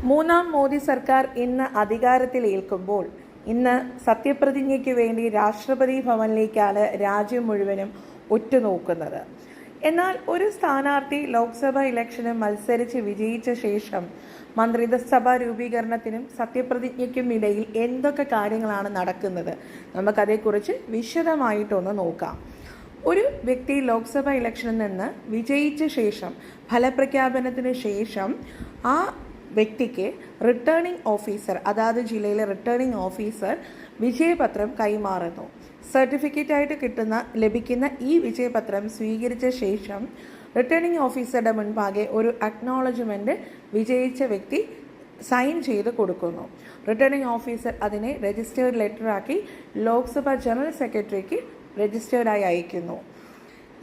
മൂന്നാം മോദി സർക്കാർ ഇന്ന് അധികാരത്തിലേൽക്കുമ്പോൾ ഇന്ന് സത്യപ്രതിജ്ഞയ്ക്ക് വേണ്ടി രാഷ്ട്രപതി ഭവനിലേക്കാണ് രാജ്യം മുഴുവനും ഉറ്റുനോക്കുന്നത്. എന്നാൽ ഒരു സ്ഥാനാർത്ഥി ലോക്സഭാ ഇലക്ഷന് മത്സരിച്ച് വിജയിച്ച ശേഷം മന്ത്രിസഭാ രൂപീകരണത്തിനും സത്യപ്രതിജ്ഞയ്ക്കും ഇടയിൽ എന്തൊക്കെ കാര്യങ്ങളാണ് നടക്കുന്നത്, നമുക്കതേക്കുറിച്ച് വിശദമായിട്ടൊന്ന് നോക്കാം. ഒരു വ്യക്തി ലോക്സഭാ ഇലക്ഷനിൽ നിന്ന് വിജയിച്ച ശേഷം ഫലപ്രഖ്യാപനത്തിന് ശേഷം ആ വ്യക്തിക്ക് റിട്ടേണിംഗ് ഓഫീസർ, അതാത് ജില്ലയിലെ റിട്ടേണിംഗ് ഓഫീസർ വിജയപത്രം കൈമാറുന്നു. സർട്ടിഫിക്കറ്റായിട്ട് ലഭിക്കുന്ന ഈ വിജയപത്രം സ്വീകരിച്ച ശേഷം റിട്ടേണിംഗ് ഓഫീസറുടെ മുൻപാകെ ഒരു അക്നോളജ്മെൻറ്റ് വിജയിച്ച വ്യക്തി സൈൻ ചെയ്ത് കൊടുക്കുന്നു. റിട്ടേണിംഗ് ഓഫീസർ അതിനെ രജിസ്റ്റേർഡ് ലെറ്ററാക്കി ലോക്സഭ ജനറൽ സെക്രട്ടറിക്ക് രജിസ്റ്റേർഡായി അയക്കുന്നു.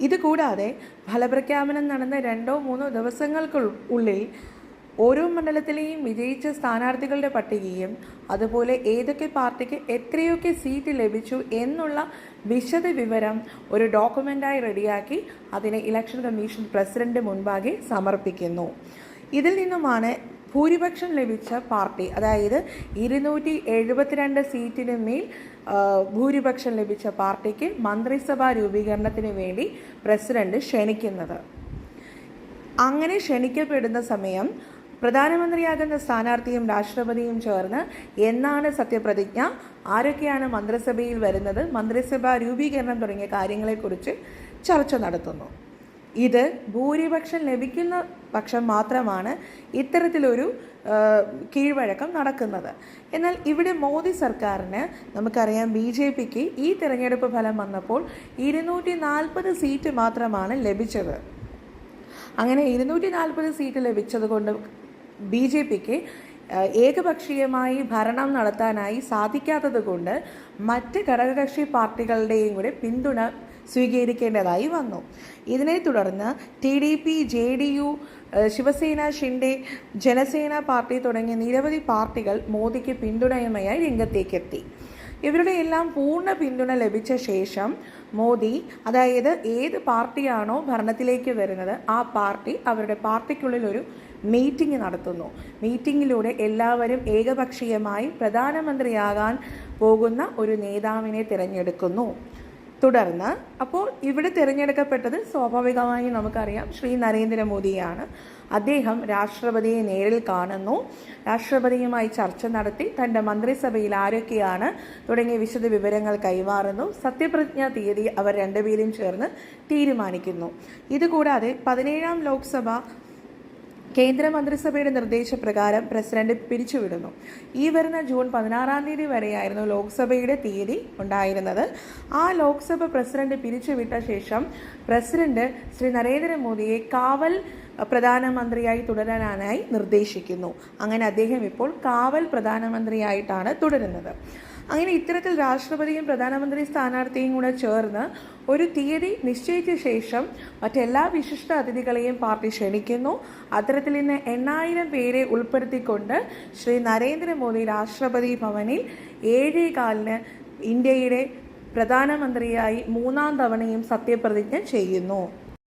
ഇതുകൂടാതെ ഫലപ്രഖ്യാപനം നടന്ന 2-3 ദിവസങ്ങൾക്കുള്ളിൽ ഓരോ മണ്ഡലത്തിലെയും വിജയിച്ച സ്ഥാനാർത്ഥികളുടെ പട്ടികയും അതുപോലെ ഏതൊക്കെ പാർട്ടിക്ക് എത്രയൊക്കെ സീറ്റ് ലഭിച്ചു എന്നുള്ള വിശദ വിവരം ഒരു ഡോക്യുമെൻ്റായി റെഡിയാക്കി അതിനെ ഇലക്ഷൻ കമ്മീഷൻ പ്രസിഡന്റ് മുൻപാകെ സമർപ്പിക്കുന്നു. ഇതിൽ നിന്നുമാണ് ഭൂരിപക്ഷം ലഭിച്ച പാർട്ടി, അതായത് 272 സീറ്റിന് മേൽ ഭൂരിപക്ഷം ലഭിച്ച പാർട്ടിക്ക് മന്ത്രിസഭാ രൂപീകരണത്തിന് വേണ്ടി പ്രസിഡന്റ് ക്ഷണിക്കുന്നത്. അങ്ങനെ ക്ഷണിക്കപ്പെടുന്ന സമയം പ്രധാനമന്ത്രിയാകുന്ന സ്ഥാനാർത്ഥിയും രാഷ്ട്രപതിയും ചേർന്ന് എന്നാണ് സത്യപ്രതിജ്ഞ, ആരൊക്കെയാണ് മന്ത്രിസഭയിൽ വരുന്നത്, മന്ത്രിസഭാ രൂപീകരണം തുടങ്ങിയ കാര്യങ്ങളെക്കുറിച്ച് ചർച്ച നടത്തുന്നു. ഇത് ഭൂരിപക്ഷം ലഭിക്കുന്ന പക്ഷം മാത്രമാണ് ഇത്തരത്തിലൊരു കീഴ്വഴക്കം നടക്കുന്നത്. എന്നാൽ ഇവിടെ മോദി സർക്കാരിന് നമുക്കറിയാം, BJPക്ക് ഈ തിരഞ്ഞെടുപ്പ് ഫലം വന്നപ്പോൾ 240 സീറ്റ് മാത്രമാണ് ലഭിച്ചത്. അങ്ങനെ 240 സീറ്റ് ലഭിച്ചത് കൊണ്ട് BJPക്ക് ഏകപക്ഷീയമായി ഭരണം നടത്താനായി സാധിക്കാത്തത് കൊണ്ട് മറ്റ് ഘടകകക്ഷി പാർട്ടികളുടെയും കൂടെ പിന്തുണ സ്വീകരിക്കേണ്ടതായി വന്നു. ഇതിനെ തുടർന്ന് TDP, JDU, Shiv Sena, Shinde, Janasena party തുടങ്ങിയ നിരവധി പാർട്ടികൾ മോദിക്ക് പിന്തുണയുമായി രംഗത്തേക്കെത്തി. ഇവരുടെ എല്ലാം പൂർണ്ണ പിന്തുണ ലഭിച്ച ശേഷം മോദി, അതായത് ഏത് പാർട്ടിയാണോ ഭരണത്തിലേക്ക് വരുന്നത് ആ പാർട്ടി അവരുടെ പാർട്ടിക്കുള്ളിൽ ഒരു മീറ്റിംഗ് നടത്തുന്നു. മീറ്റിങ്ങിലൂടെ എല്ലാവരും ഏകപക്ഷീയമായി പ്രധാനമന്ത്രിയാകാൻ പോകുന്ന ഒരു നേതാവിനെ തിരഞ്ഞെടുക്കുന്നു. തുടർന്ന് അപ്പോൾ ഇവിടെ തിരഞ്ഞെടുക്കപ്പെട്ടത് സ്വാഭാവികമായും നമുക്കറിയാം ശ്രീ നരേന്ദ്രമോദിയാണ്. അദ്ദേഹം രാഷ്ട്രപതിയെ നേരിൽ കാണുന്നു, രാഷ്ട്രപതിയുമായി ചർച്ച നടത്തി തൻ്റെ മന്ത്രിസഭയിൽ ആരൊക്കെയാണ് തുടങ്ങിയ വിശദ വിവരങ്ങൾ കൈമാറുന്നു. സത്യപ്രതിജ്ഞാ തീയതി അവർ രണ്ടുപേരും ചേർന്ന് തീരുമാനിക്കുന്നു. ഇതുകൂടാതെ 17ാം ലോക്സഭ കേന്ദ്ര മന്ത്രിസഭയുടെ നിർദ്ദേശപ്രകാരം പ്രസിഡന്റ് പിരിച്ചുവിടുന്നു. ഈ വരുന്ന ജൂൺ 16-ാം തീയതി വരെയായിരുന്നു ലോക്സഭയുടെ തീയതി ഉണ്ടായിരുന്നത്. ആ ലോക്സഭ പ്രസിഡന്റ് പിരിച്ചുവിട്ട ശേഷം പ്രസിഡന്റ് ശ്രീ നരേന്ദ്രമോദിയെ കാവൽ പ്രധാനമന്ത്രിയായി തുടരാനായി നിർദ്ദേശിക്കുന്നു. അങ്ങനെ അദ്ദേഹം ഇപ്പോൾ കാവൽ പ്രധാനമന്ത്രിയായിട്ടാണ് തുടരുന്നത്. അങ്ങനെ ഇത്തരത്തിൽ രാഷ്ട്രപതിയും പ്രധാനമന്ത്രി സ്ഥാനാർത്ഥിയും കൂടെ ചേർന്ന് ഒരു തീയതി നിശ്ചയിച്ച ശേഷം മറ്റെല്ലാ വിശിഷ്ട അതിഥികളെയും പാർട്ടി ക്ഷണിക്കുന്നു. അത്തരത്തിൽ ഇന്ന് 8000 പേരെ ഉൾപ്പെടുത്തിക്കൊണ്ട് ശ്രീ നരേന്ദ്രമോദി രാഷ്ട്രപതി ഭവനിൽ 7:15 ഇന്ത്യയുടെ പ്രധാനമന്ത്രിയായി 3ാം തവണയും സത്യപ്രതിജ്ഞ ചെയ്യുന്നു.